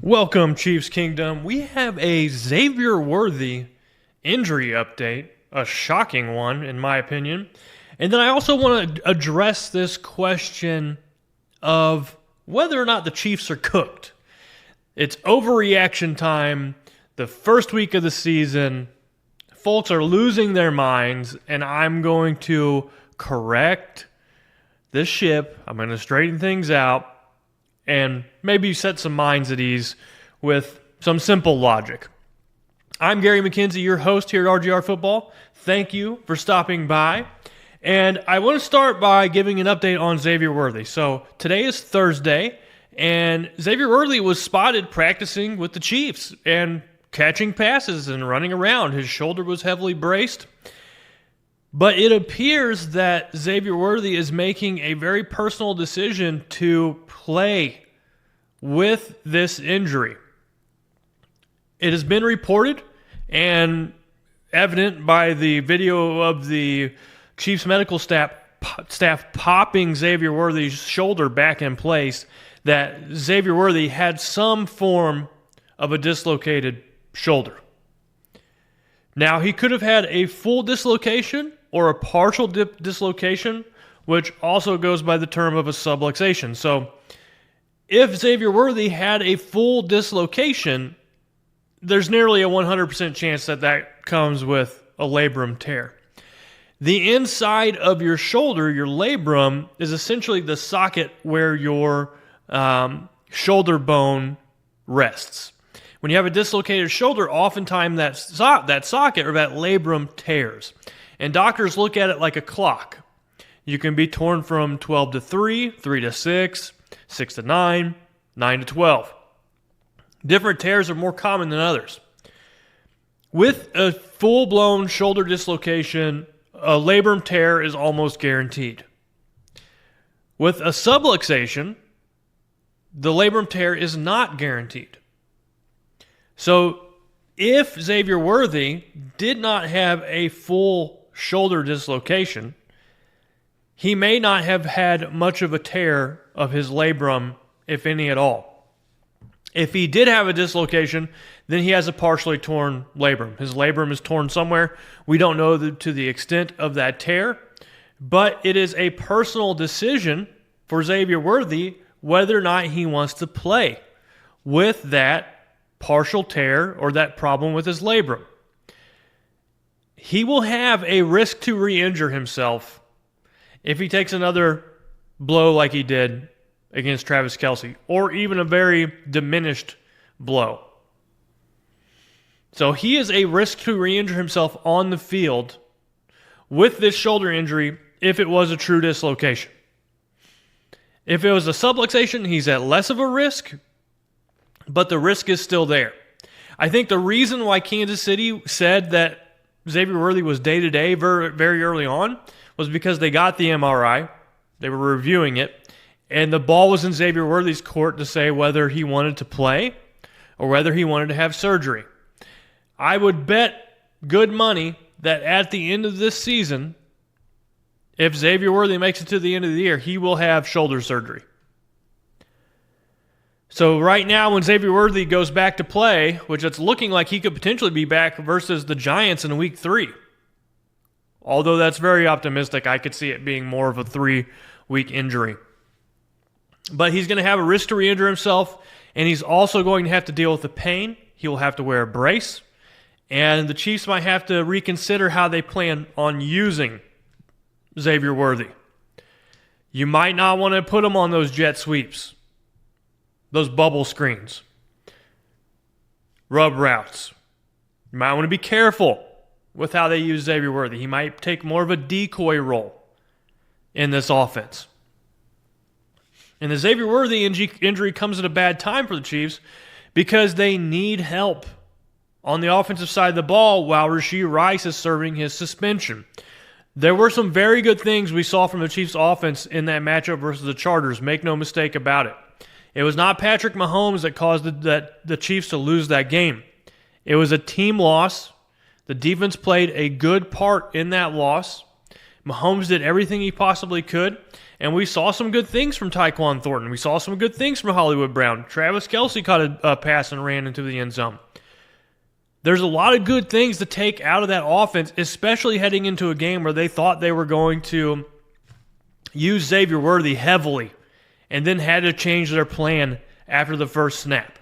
Welcome, Chiefs Kingdom. We have a Xavier Worthy injury update, a shocking one, in my opinion. And then I also want to address this question of whether or not the Chiefs are cooked. It's overreaction time, the first week of the season. Folks are losing their minds, and I'm going to correct this ship. I'm going to straighten things out and maybe set some minds at ease with some simple logic. I'm Gary McKenzie, your host here at RGR Football. Thank you for stopping by. And I want to start by giving an update on Xavier Worthy. So today is Thursday, and Xavier Worthy was spotted practicing with the Chiefs and catching passes and running around. His shoulder was heavily braced. But it appears that Xavier Worthy is making a very personal decision to play with this injury. It has been reported and evident by the video of the Chiefs medical staff popping Xavier Worthy's shoulder back in place that Xavier Worthy had some form of a dislocated shoulder. Now, he could have had a full dislocation or a partial dislocation, which also goes by the term of a subluxation. So if Xavier Worthy had a full dislocation, there's nearly a 100% chance that that comes with a labrum tear. The inside of your shoulder, your labrum, is essentially the socket where your shoulder bone rests. When you have a dislocated shoulder, oftentimes that socket or that labrum tears. And doctors look at it like a clock. You can be torn from 12 to 3, 3 to 6, 6 to 9, 9 to 12. Different tears are more common than others. With a full-blown shoulder dislocation, a labrum tear is almost guaranteed. With a subluxation, the labrum tear is not guaranteed. So if Xavier Worthy did not have a full shoulder dislocation, he may not have had much of a tear of his labrum, if any at all. If he did have a dislocation, then he has a partially torn labrum. His labrum is torn somewhere. We don't know to the extent of that tear, but it is a personal decision for Xavier Worthy whether or not he wants to play with that partial tear or that problem with his labrum. He will have a risk to re-injure himself if he takes another blow like he did against Travis Kelce, or even a very diminished blow. So he is a risk to re-injure himself on the field with this shoulder injury if it was a true dislocation. If it was a subluxation, he's at less of a risk, but the risk is still there. I think the reason why Kansas City said that Xavier Worthy was day-to-day very early on was because they got the MRI, they were reviewing it, and the ball was in Xavier Worthy's court to say whether he wanted to play or whether he wanted to have surgery. I would bet good money that at the end of this season, if Xavier Worthy makes it to the end of the year, he will have shoulder surgery. So right now, when Xavier Worthy goes back to play, which it's looking like he could potentially be back versus the Giants in Week 3. Although that's very optimistic, I could see it being more of a 3-week injury. But he's going to have a risk to re-injure himself, and he's also going to have to deal with the pain. He will have to wear a brace, and the Chiefs might have to reconsider how they plan on using Xavier Worthy. You might not want to put him on those jet sweeps, those bubble screens, rub routes. You might want to be careful with how they use Xavier Worthy. He might take more of a decoy role in this offense. And the Xavier Worthy injury comes at a bad time for the Chiefs because they need help on the offensive side of the ball while Rashee Rice is serving his suspension. There were some very good things we saw from the Chiefs offense in that matchup versus the Chargers. Make no mistake about it. It was not Patrick Mahomes that caused the Chiefs to lose that game. It was a team loss. The defense played a good part in that loss, Mahomes did everything he possibly could, and we saw some good things from Tyquan Thornton. We saw some good things from Hollywood Brown. Travis Kelce caught a pass and ran into the end zone. There's a lot of good things to take out of that offense, especially heading into a game where they thought they were going to use Xavier Worthy heavily and then had to change their plan after the first snap.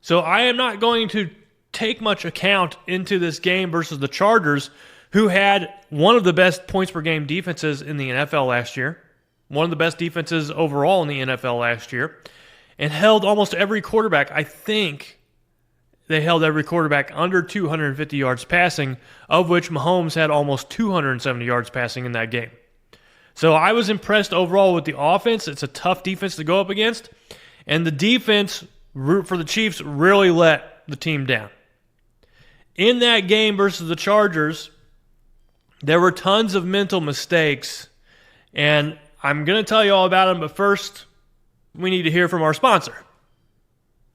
So I am not going to take much account into this game versus the Chargers, who had one of the best points per game defenses in the NFL last year, one of the best defenses overall in the NFL last year, and held almost every quarterback. I think they held every quarterback under 250 yards passing, of which Mahomes had almost 270 yards passing in that game. So I was impressed overall with the offense. It's a tough defense to go up against, and the defense for the Chiefs really let the team down. In that game versus the Chargers, there were tons of mental mistakes, and I'm going to tell you all about them, but first, we need to hear from our sponsor.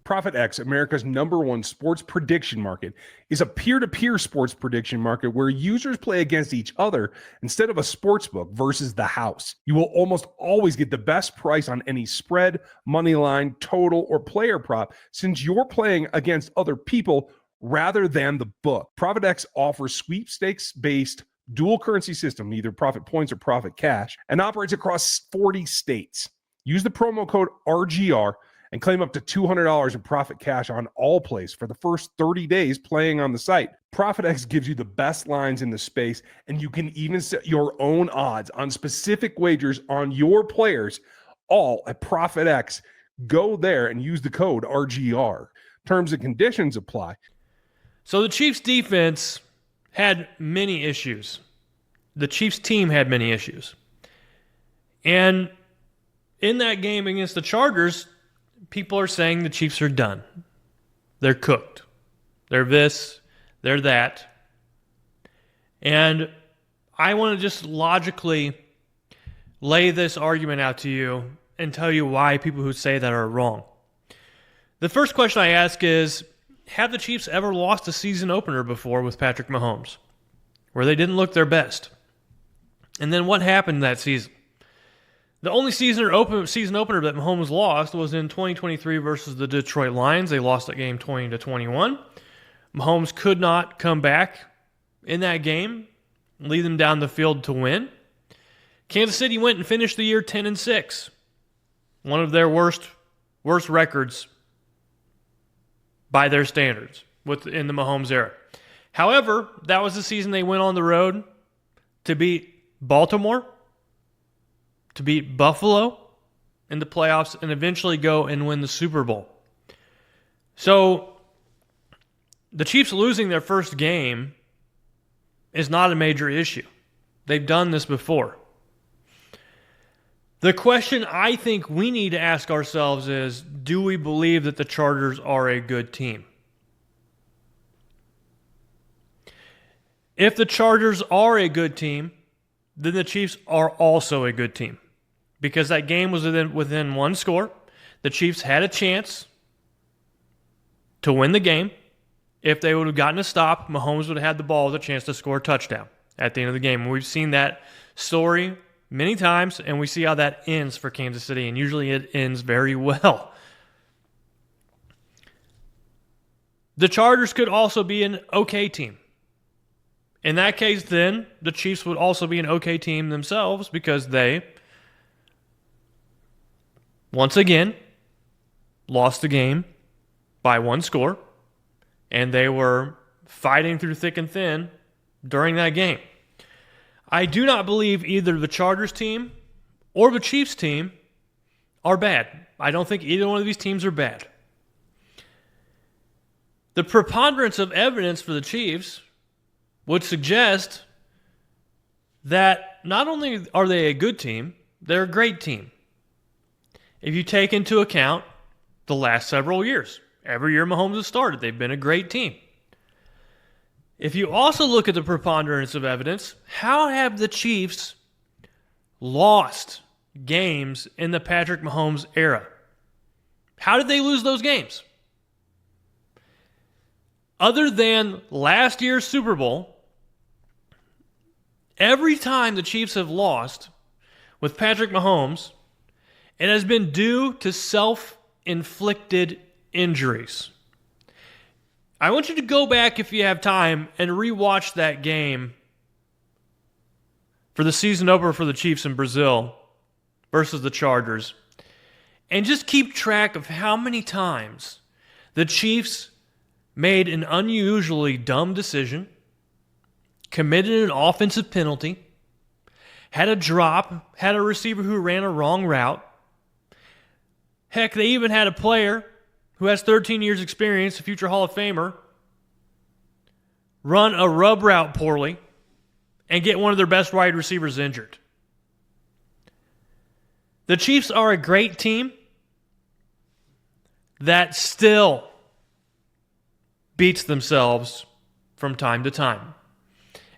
Prophet X, America's #1 sports prediction market, is a peer-to-peer sports prediction market where users play against each other instead of a sports book versus the house. You will almost always get the best price on any spread, money line, total, or player prop since you're playing against other people rather than the book. Prophet X offers sweepstakes-based dual currency system, either Profit Points or Profit Cash, and operates across 40 states. Use the promo code RGR and claim up to $200 in Profit Cash on all plays for the first 30 days playing on the site. Prophet X gives you the best lines in the space, and you can even set your own odds on specific wagers on your players, all at Prophet X. Go there and use the code RGR. Terms and conditions apply. So the Chiefs defense had many issues. The Chiefs team had many issues. And in that game against the Chargers, people are saying the Chiefs are done. They're cooked. They're this, they're that. And I want to just logically lay this argument out to you and tell you why people who say that are wrong. The first question I ask is, have the Chiefs ever lost a season opener before with Patrick Mahomes, where they didn't look their best? And then what happened that season? The only season opener that Mahomes lost was in 2023 versus the Detroit Lions. They lost that game 20-21. Mahomes could not come back in that game, lead them down the field to win. Kansas City went and finished the year 10-6, one of their worst records by their standards in the Mahomes era. However, that was the season they went on the road to beat Baltimore, to beat Buffalo in the playoffs, and eventually go and win the Super Bowl. So the Chiefs losing their first game is not a major issue. They've done this before. The question I think we need to ask ourselves is, do we believe that the Chargers are a good team? If the Chargers are a good team, then the Chiefs are also a good team. Because that game was within one score. The Chiefs had a chance to win the game. If they would have gotten a stop, Mahomes would have had the ball with a chance to score a touchdown at the end of the game. And we've seen that story many times, and we see how that ends for Kansas City, and usually it ends very well. The Chargers could also be an okay team. In that case, then, the Chiefs would also be an okay team themselves because they, once again, lost the game by one score, and they were fighting through thick and thin during that game. I do not believe either the Chargers team or the Chiefs team are bad. I don't think either one of these teams are bad. The preponderance of evidence for the Chiefs would suggest that not only are they a good team, they're a great team. If you take into account the last several years, every year Mahomes has started, they've been a great team. If you also look at the preponderance of evidence, how have the Chiefs lost games in the Patrick Mahomes era? How did they lose those games? Other than last year's Super Bowl, every time the Chiefs have lost with Patrick Mahomes, it has been due to self-inflicted injuries. I want you to go back, if you have time, and rewatch that game for the season opener for the Chiefs in Brazil versus the Chargers. And just keep track of how many times the Chiefs made an unusually dumb decision, committed an offensive penalty, had a drop, had a receiver who ran a wrong route. Heck, they even had a player who has 13 years experience, a future Hall of Famer, run a rub route poorly and get one of their best wide receivers injured. The Chiefs are a great team that still beats themselves from time to time.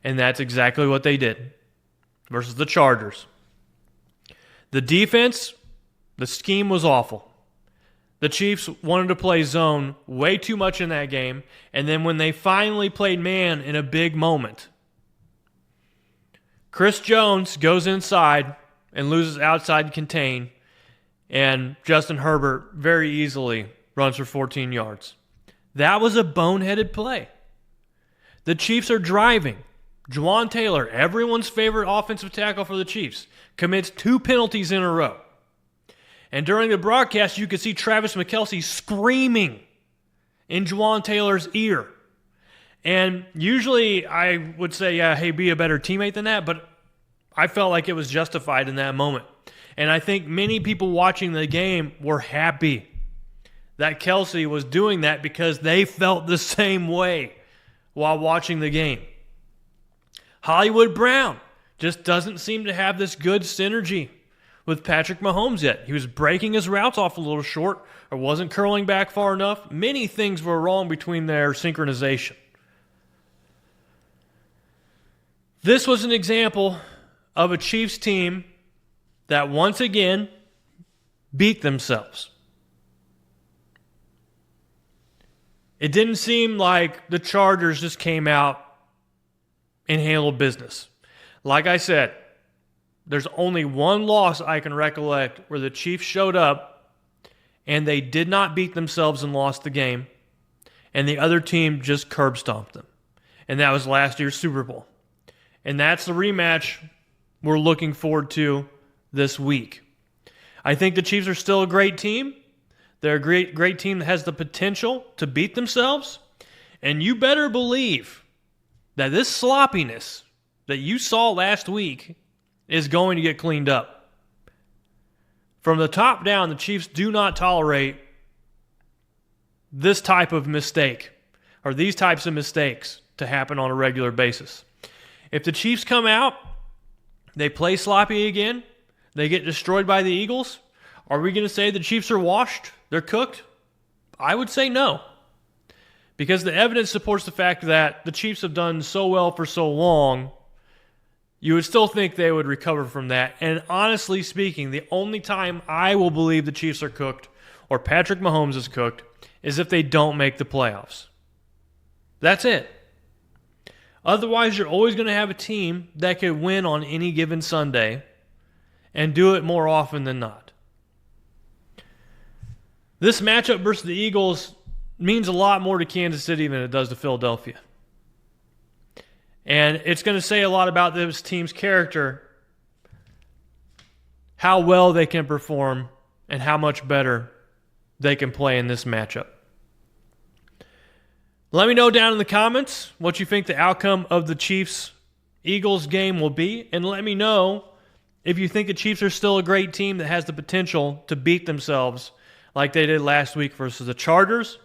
And that's exactly what they did versus the Chargers. The defense, the scheme was awful. The Chiefs wanted to play zone way too much in that game, and then when they finally played man in a big moment, Chris Jones goes inside and loses outside contain, and Justin Herbert very easily runs for 14 yards. That was a boneheaded play. The Chiefs are driving. Juwan Taylor, everyone's favorite offensive tackle for the Chiefs, commits 2 penalties in a row. And during the broadcast, you could see Travis McKelsey screaming in Juwan Taylor's ear. And usually I would say, yeah, hey, be a better teammate than that, but I felt like it was justified in that moment. And I think many people watching the game were happy that Kelsey was doing that because they felt the same way while watching the game. Hollywood Brown just doesn't seem to have this good synergy with Patrick Mahomes yet. He was breaking his routes off a little short or wasn't curling back far enough. Many things were wrong between their synchronization. This was an example of a Chiefs team that once again beat themselves. It didn't seem like the Chargers just came out and handled business. Like I said, there's only one loss I can recollect where the Chiefs showed up and they did not beat themselves and lost the game, and the other team just curb stomped them. And that was last year's Super Bowl. And that's the rematch we're looking forward to this week. I think the Chiefs are still a great team. They're a great team that has the potential to beat themselves. And you better believe that this sloppiness that you saw last week is going to get cleaned up. From the top down, the Chiefs do not tolerate this type of mistake or these types of mistakes to happen on a regular basis. If the Chiefs come out, they play sloppy again, they get destroyed by the Eagles, are we going to say the Chiefs are washed? They're cooked? I would say no. Because the evidence supports the fact that the Chiefs have done so well for so long, you would still think they would recover from that. And honestly speaking, the only time I will believe the Chiefs are cooked or Patrick Mahomes is cooked is if they don't make the playoffs. That's it. Otherwise, you're always going to have a team that could win on any given Sunday and do it more often than not. This matchup versus the Eagles means a lot more to Kansas City than it does to Philadelphia. And it's going to say a lot about this team's character, how well they can perform, and how much better they can play in this matchup. Let me know down in the comments what you think the outcome of the Chiefs-Eagles game will be, and let me know if you think the Chiefs are still a great team that has the potential to beat themselves like they did last week versus the Chargers,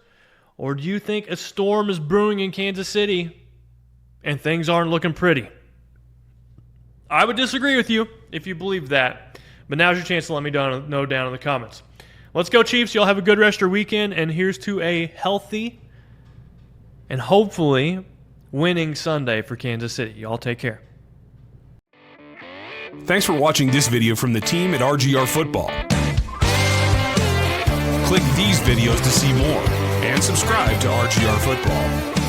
or do you think a storm is brewing in Kansas City and things aren't looking pretty? I would disagree with you if you believe that, but now's your chance to let me know down in the comments. Let's go, Chiefs. Y'all have a good rest of your weekend, and here's to a healthy and hopefully winning Sunday for Kansas City. Y'all take care. Thanks for watching this video from the team at RGR Football. Click these videos to see more and subscribe to RGR Football.